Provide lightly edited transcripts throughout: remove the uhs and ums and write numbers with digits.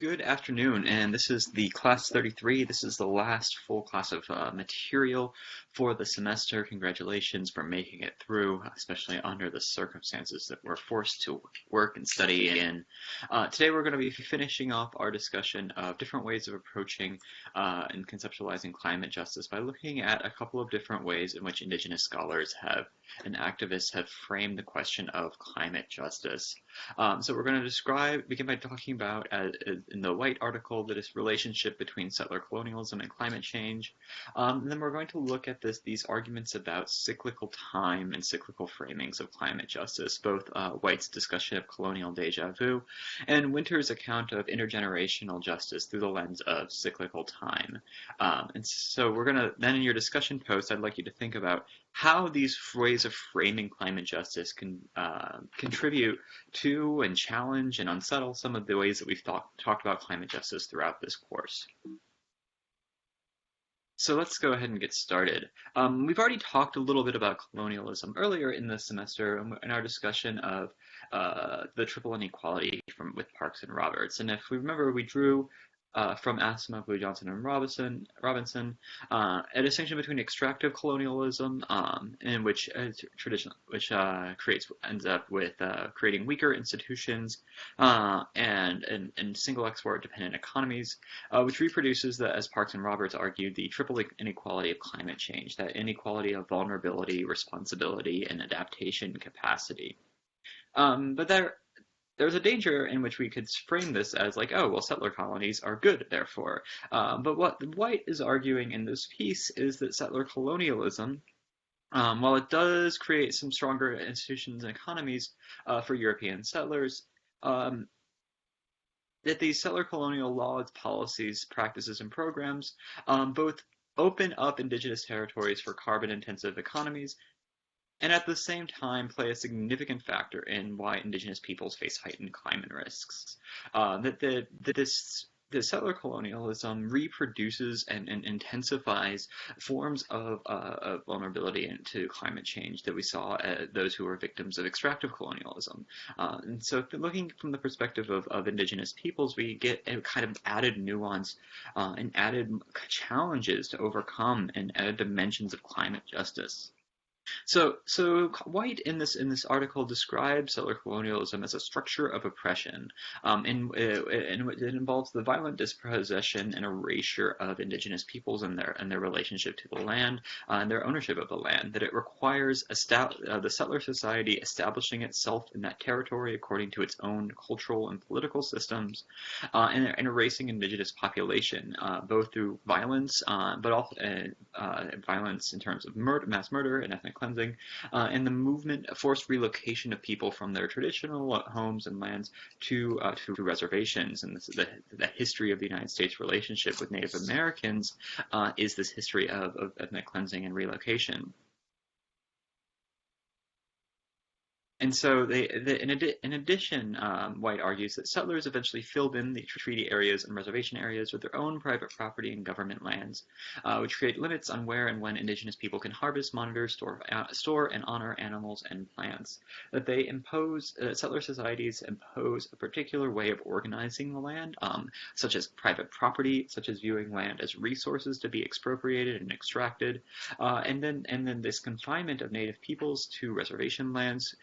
Good afternoon, and this is the class 33. This is the last full class of material for the semester. Congratulations for making it through, especially under the circumstances that we're forced to work and study in. Today we're going to be finishing off our discussion of different ways of approaching and conceptualizing climate justice by looking at a couple of different ways in which Indigenous scholars and activists have framed the question of climate justice. So we're going to begin by talking about, in the Whyte article, this relationship between settler colonialism and climate change. And then we're going to look at these arguments about cyclical time and cyclical framings of climate justice, both Whyte's discussion of colonial déjà vu and Winter's account of intergenerational justice through the lens of cyclical time. And so we're going to, then in your discussion post, I'd like you to think about how these ways of framing climate justice can contribute to and challenge and unsettle some of the ways that we've talked about climate justice throughout this course. So let's go ahead and get started. We've already talked a little bit about colonialism earlier in the semester in our discussion of the triple inequality with Parks and Roberts. And if we remember, we drew from Asimov, Johnson, and Robinson, a distinction between extractive colonialism, in which ends up with creating weaker institutions and single export dependent economies, which reproduces as Parks and Roberts argued, the triple inequality of climate change, that inequality of vulnerability, responsibility, and adaptation capacity. But there's a danger in which we could frame this as like, oh, well, settler colonies are good, therefore. But what Whyte is arguing in this piece is that settler colonialism, while it does create some stronger institutions and economies for European settlers, that these settler colonial laws, policies, practices, and programs both open up indigenous territories for carbon-intensive economies, and at the same time play a significant factor in why indigenous peoples face heightened climate risks. The settler colonialism reproduces and intensifies forms of vulnerability to climate change that we saw those who were victims of extractive colonialism. And so looking from the perspective of indigenous peoples, we get a kind of added nuance and added challenges to overcome and added dimensions of climate justice. So Whyte in this article describes settler colonialism as a structure of oppression, and it involves the violent dispossession and erasure of indigenous peoples and their relationship to the land and their ownership of the land. That it requires the settler society establishing itself in that territory according to its own cultural and political systems, and erasing indigenous population both through violence, but also violence in terms of mass murder and ethnic cleansing, and the forced relocation of people from their traditional homes and lands to reservations. And the history of the United States relationship with Native Americans is this history of ethnic cleansing and relocation. And so, in addition, Whyte argues that settlers eventually filled in the treaty areas and reservation areas with their own private property and government lands, which create limits on where and when indigenous people can harvest, monitor, store, and honor animals and plants. That they settler societies impose a particular way of organizing the land, such as private property, such as viewing land as resources to be expropriated and extracted, and then this confinement of native peoples to reservation lands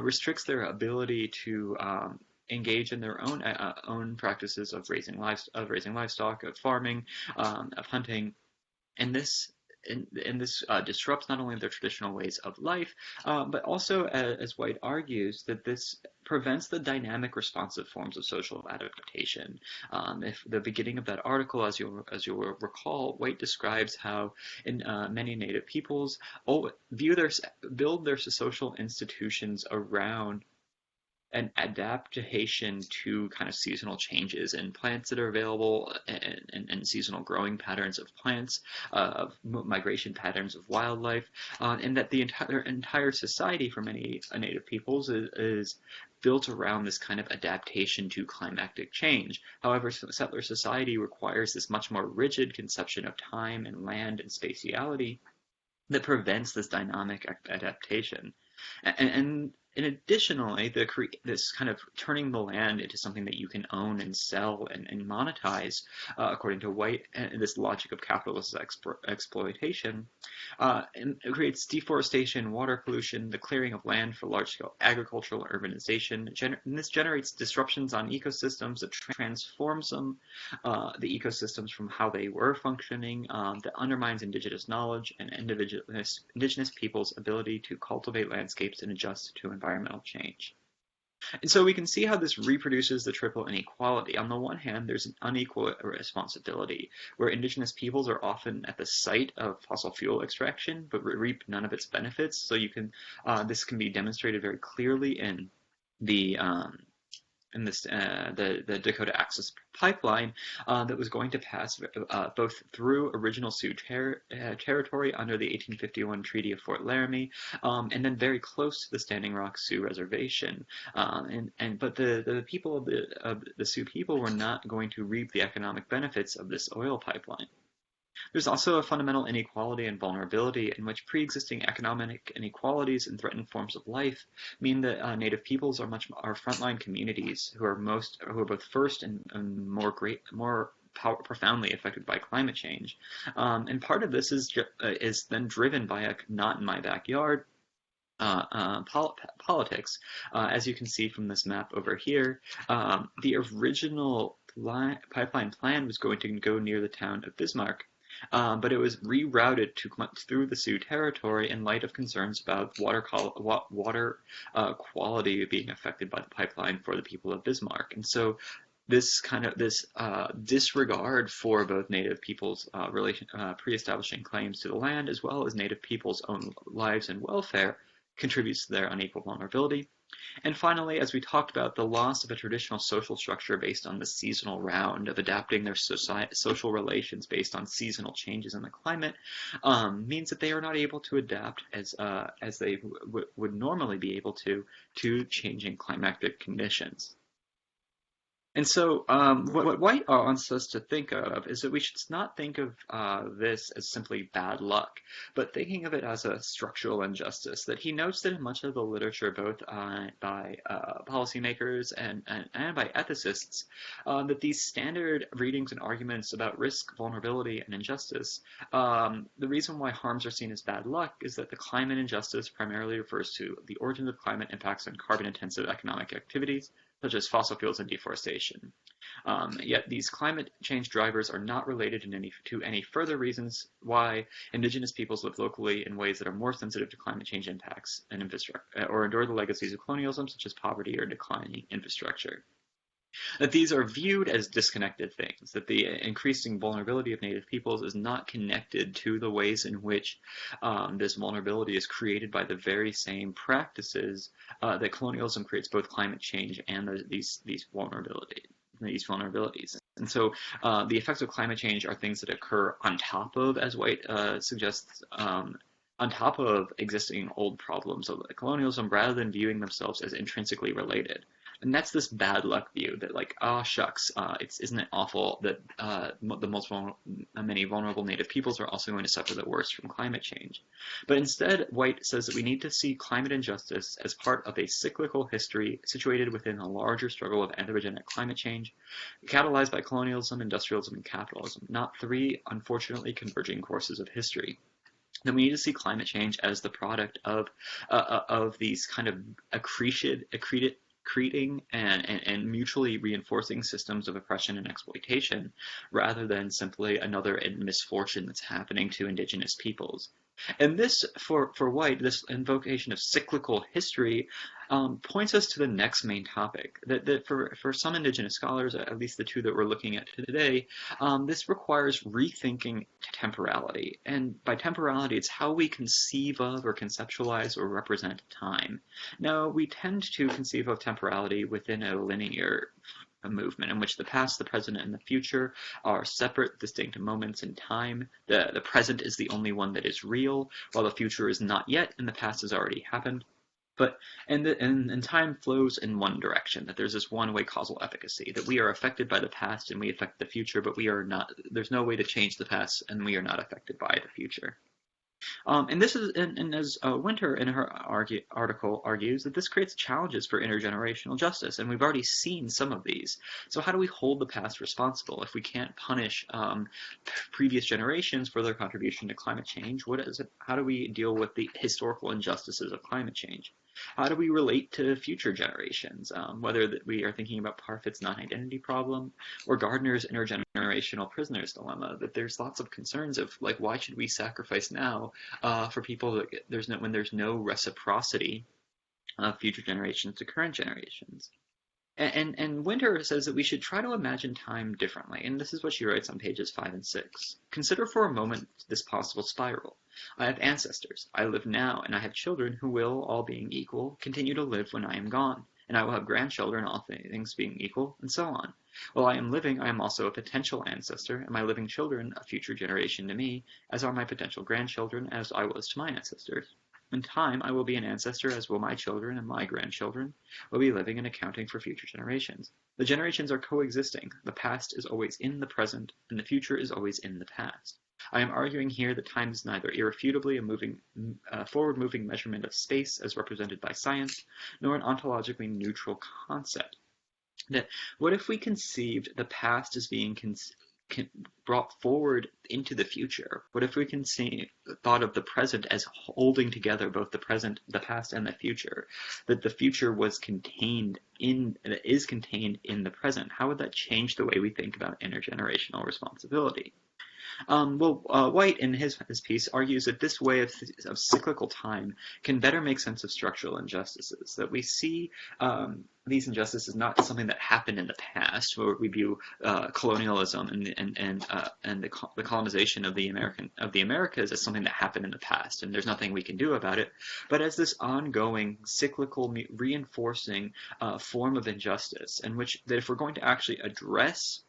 restricts their ability to engage in their own practices of raising livestock, of farming, of hunting, and this disrupts not only their traditional ways of life, but also, as Whyte argues, that this prevents the dynamic responsive forms of social adaptation. If the beginning of that article, as you'll recall, Whyte describes how in many Native peoples build their social institutions around an adaptation to kind of seasonal changes in plants that are available and seasonal growing patterns of plants, of migration patterns of wildlife, and that the entire society for many Native peoples is built around this kind of adaptation to climatic change. However, settler society requires this much more rigid conception of time and land and spatiality that prevents this dynamic adaptation. And and additionally, this kind of turning the land into something that you can own and sell and monetize, according to Whyte, and this logic of capitalist exploitation, and it creates deforestation, water pollution, the clearing of land for large-scale agricultural urbanization. And this generates disruptions on ecosystems that transforms them, the ecosystems from how they were functioning, that undermines indigenous knowledge and indigenous people's ability to cultivate landscapes and adjust to environmental change. And so we can see how this reproduces the triple inequality. On the one hand, there's an unequal responsibility, where indigenous peoples are often at the site of fossil fuel extraction, but reap none of its benefits. So this can be demonstrated very clearly in the the Dakota Access Pipeline that was going to pass both through original Sioux territory under the 1851 Treaty of Fort Laramie, and then very close to the Standing Rock Sioux Reservation. But the people of the Sioux people were not going to reap the economic benefits of this oil pipeline. There's also a fundamental inequality and vulnerability in which pre-existing economic inequalities and threatened forms of life mean that Native peoples are frontline communities who are both first and more profoundly affected by climate change. And part of this is then driven by a not in my backyard politics. As you can see from this map over here, the original pipeline plan was going to go near the town of Bismarck. But it was rerouted through the Sioux territory in light of concerns about water quality being affected by the pipeline for the people of Bismarck. And so this disregard for both Native peoples' pre-establishing claims to the land, as well as Native peoples' own lives and welfare, contributes to their unequal vulnerability. And finally, as we talked about, the loss of a traditional social structure based on the seasonal round of adapting their social relations based on seasonal changes in the climate means that they are not able to adapt as they would normally be able to changing climatic conditions. And so what Whyte wants us to think of is that we should not think of this as simply bad luck, but thinking of it as a structural injustice. That he notes that in much of the literature, both by policymakers and by ethicists, that these standard readings and arguments about risk, vulnerability, and injustice, the reason why harms are seen as bad luck is that the climate injustice primarily refers to the origins of climate impacts on carbon-intensive economic activities, such as fossil fuels and deforestation. Yet these climate change drivers are not related to any further reasons why indigenous peoples live locally in ways that are more sensitive to climate change impacts and infrastructure, or endure the legacies of colonialism, such as poverty or declining infrastructure. That these are viewed as disconnected things, that the increasing vulnerability of Native peoples is not connected to the ways in which this vulnerability is created by the very same practices that colonialism creates both climate change and these vulnerabilities. And so the effects of climate change are things that occur on top of, as Whyte suggests, on top of existing old problems of colonialism, rather than viewing themselves as intrinsically related. And that's this bad luck view that, like, oh shucks, isn't it awful that many vulnerable Native peoples are also going to suffer the worst from climate change. But instead, Whyte says that we need to see climate injustice as part of a cyclical history situated within a larger struggle of anthropogenic climate change, catalyzed by colonialism, industrialism, and capitalism, not three unfortunately converging courses of history. Then we need to see climate change as the product of these kind of accreting and mutually reinforcing systems of oppression and exploitation, rather than simply another misfortune that's happening to indigenous peoples. And this, for Whyte, this invocation of cyclical history points us to the next main topic, that for some indigenous scholars, at least the two that we're looking at today, this requires rethinking temporality. And by temporality, it's how we conceive of or conceptualize or represent time. Now, we tend to conceive of temporality within a linear movement in which the past, the present, and the future are separate, distinct moments in time. The present is the only one that is real, while the future is not yet, and the past has already happened. And time flows in one direction, that there's this one-way causal efficacy, that we are affected by the past and we affect the future, but we are not, there's no way to change the past and we are not affected by the future. And this is, and as Winter in her article argues, that this creates challenges for intergenerational justice, and we've already seen some of these. So how do we hold the past responsible if we can't punish previous generations for their contribution to climate change? What is it? How do we deal with the historical injustices of climate change? How do we relate to future generations? Whether that we are thinking about Parfit's non-identity problem or Gardner's intergenerational prisoner's dilemma, that there's lots of concerns of like, why should we sacrifice now for people that when there's no reciprocity of future generations to current generations. And Winter says that we should try to imagine time differently, and this is what she writes on pages 5 and 6. Consider for a moment this possible spiral. I have ancestors. I live now, and I have children who will, all being equal, continue to live when I am gone, and I will have grandchildren, all things being equal, and so on. While I am living, I am also a potential ancestor, and my living children a future generation to me, as are my potential grandchildren, as I was to my ancestors. In time, I will be an ancestor, as will my children, and my grandchildren will be living and accounting for future generations. The generations are coexisting. The past is always in the present, and the future is always in the past. I am arguing here that time is neither irrefutably a forward-moving measurement of space as represented by science, nor an ontologically neutral concept. That what if we conceived the past as being brought forward into the future? What if we thought of the present as holding together both the present, the past, and the future? That the future is contained in the present. How would that change the way we think about intergenerational responsibility? Whyte, in his piece, argues that this way of cyclical time can better make sense of structural injustices, that we see these injustices not as something that happened in the past, where we view colonialism and the colonization of the Americas as something that happened in the past, and there's nothing we can do about it, but as this ongoing, cyclical, reinforcing form of injustice, in which that if we're going to actually address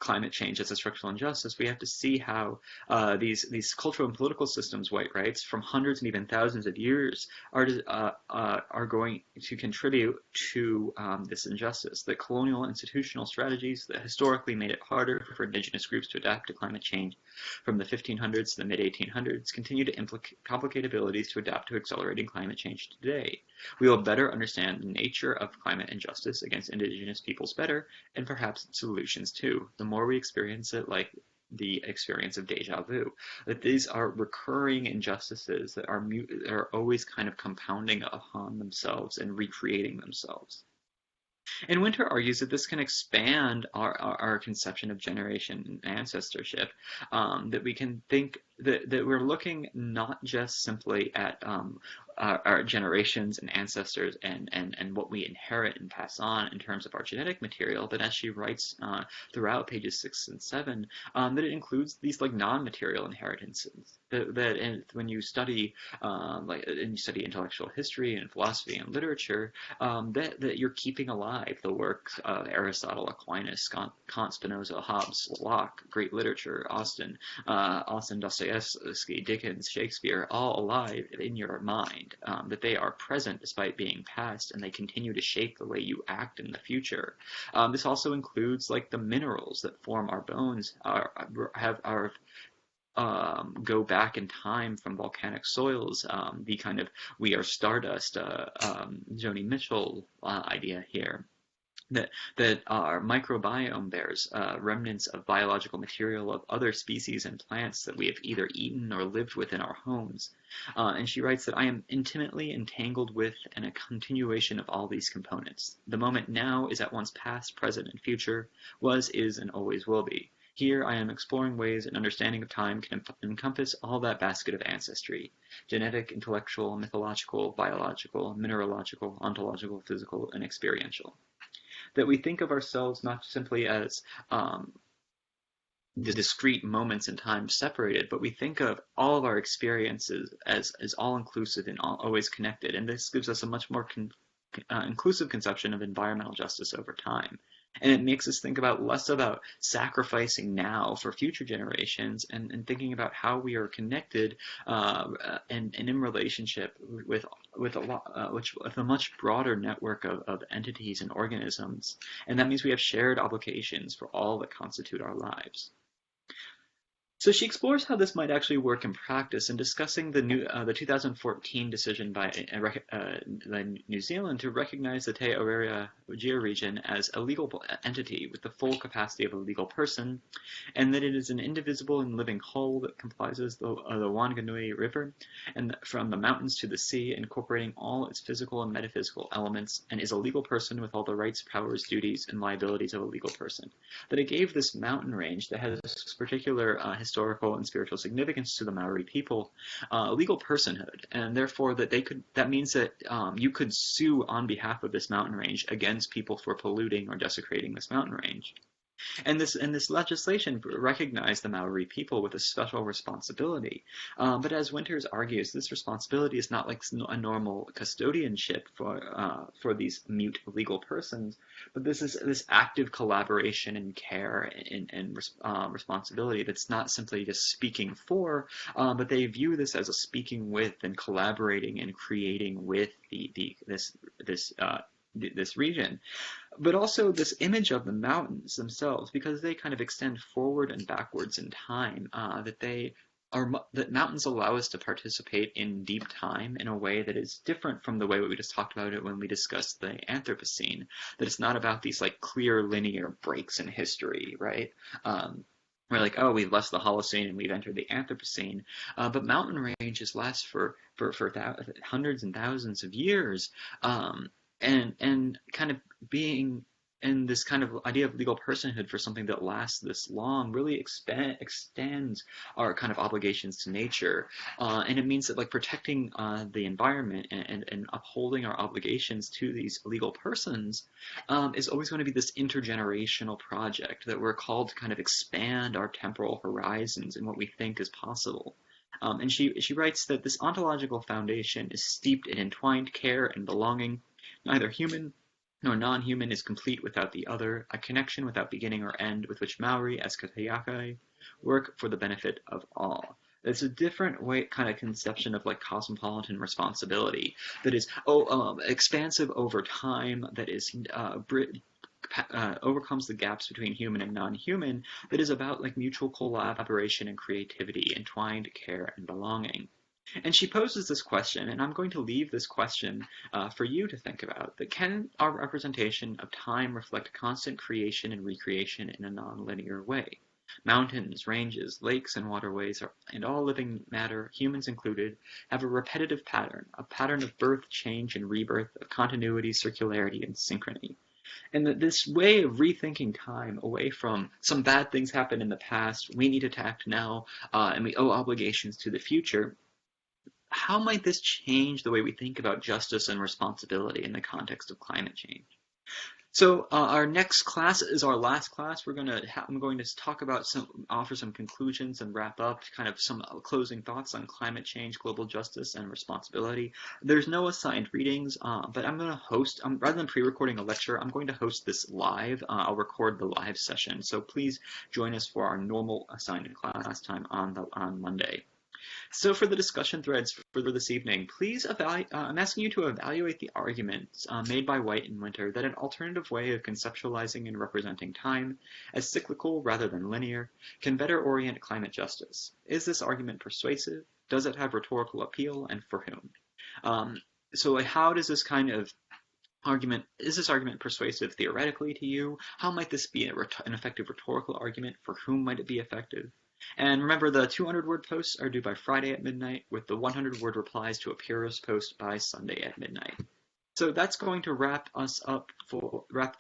climate change as a structural injustice, we have to see how these cultural and political systems, Whyte writes, from hundreds and even thousands of years are going to contribute to this injustice. The colonial institutional strategies that historically made it harder for indigenous groups to adapt to climate change from the 1500s to the mid-1800s continue to complicate abilities to adapt to accelerating climate change today. We will better understand the nature of climate injustice against indigenous peoples better, and perhaps solutions too, the more we experience it, like the experience of déjà vu. That these are recurring injustices that are always kind of compounding upon themselves and recreating themselves. And Winter argues that this can expand our conception of generation and ancestorship, that we can think that we're looking not just simply at our generations and ancestors and what we inherit and pass on in terms of our genetic material, but as she writes throughout pages 6 and 7, that it includes these like non-material inheritances. When you study and you study intellectual history and philosophy and literature, that you're keeping alive the works of Aristotle, Aquinas, Kant, Spinoza, Hobbes, Locke, great literature, Austen, Dostoevsky, Dickens, Shakespeare, all alive in your mind. That they are present despite being past, and they continue to shape the way you act in the future. This also includes like the minerals that form our bones, go back in time from volcanic soils. The kind of we are stardust, Joni Mitchell idea here. That our microbiome bears remnants of biological material of other species and plants that we have either eaten or lived with in our homes. And she writes that I am intimately entangled with and a continuation of all these components. The moment now is at once past, present, and future, was, is, and always will be. Here I am exploring ways an understanding of time can encompass all that basket of ancestry: genetic, intellectual, mythological, biological, mineralogical, ontological, physical, and experiential. That we think of ourselves not simply as the discrete moments in time separated, but we think of all of our experiences as all-inclusive and always connected. And this gives us a much more inclusive conception of environmental justice over time. And it makes us think about less about sacrificing now for future generations and thinking about how we are connected and in relationship with a much broader network of entities and organisms. And that means we have shared obligations for all that constitute our lives. So she explores how this might actually work in practice in discussing the 2014 decision by New Zealand to recognize the Te Awatere georegion as a legal entity with the full capacity of a legal person, and that it is an indivisible and living whole that comprises the Wanganui River and from the mountains to the sea, incorporating all its physical and metaphysical elements, and is a legal person with all the rights, powers, duties, and liabilities of a legal person. That it gave this mountain range that has particular historical and spiritual significance to the Maori people, legal personhood, and therefore that means that you could sue on behalf of this mountain range against people for polluting or desecrating this mountain range. And this legislation recognized the Maori people with a special responsibility. But as Winters argues, this responsibility is not like a normal custodianship for these mute legal persons, but this is this active collaboration and care and responsibility that's not simply just speaking for, but they view this as a speaking with and collaborating and creating with this region. But also this image of the mountains themselves, because they kind of extend forward and backwards in time, that mountains allow us to participate in deep time in a way that is different from the way we just talked about it when we discussed the Anthropocene. That it's not about these like clear linear breaks in history, right? We're like, oh, we've left the Holocene and we've entered the Anthropocene, but mountain ranges last for hundreds and thousands of years. And kind of being in this kind of idea of legal personhood for something that lasts this long really extends our kind of obligations to nature. And it means that like protecting the environment and upholding our obligations to these legal persons is always going to be this intergenerational project that we're called to kind of expand our temporal horizons and what we think is possible. And she writes that this ontological foundation is steeped in entwined care and belonging. Neither human nor non-human is complete without the other, a connection without beginning or end with which Maori as Katayakai work for the benefit of all. It's a different way, kind of conception of like cosmopolitan responsibility that is expansive over time, that is overcomes the gaps between human and non-human, that is about like mutual collaboration and creativity, entwined care and belonging. And she poses this question, and I'm going to leave this question for you to think about, that can our representation of time reflect constant creation and recreation in a non-linear way? Mountains, ranges, lakes, and waterways, and all living matter, humans included, have a repetitive pattern, a pattern of birth, change, and rebirth, of continuity, circularity, and synchrony. And that this way of rethinking time away from some bad things happened in the past, we need to act now, and we owe obligations to the future, how might this change the way we think about justice and responsibility in the context of climate change? So our next class is our last class. I'm going to talk about offer some conclusions and wrap up kind of some closing thoughts on climate change, global justice, and responsibility. There's no assigned readings, but I'm going to host, rather than pre-recording a lecture, I'm going to host this live. I'll record the live session. So please join us for our normal assigned class time on Monday. So for the discussion threads for this evening, please I'm asking you to evaluate the arguments made by Whyte and Winter that an alternative way of conceptualizing and representing time as cyclical rather than linear can better orient climate justice. Is this argument persuasive? Does it have rhetorical appeal, and for whom? So how does this kind of argument, is this argument persuasive theoretically to you? How might this be an effective rhetorical argument? For whom might it be effective? And remember, the 200-word posts are due by Friday at midnight, with the 100-word replies to a Purist post by Sunday at midnight. So that's going to wrap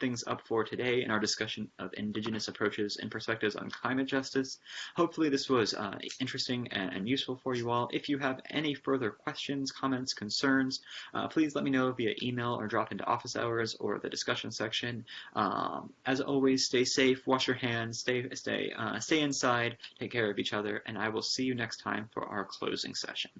things up for today in our discussion of Indigenous approaches and perspectives on climate justice. Hopefully this was interesting and useful for you all. If you have any further questions, comments, concerns, please let me know via email or drop into office hours or the discussion section. As always, stay safe, wash your hands, stay inside, take care of each other, and I will see you next time for our closing session.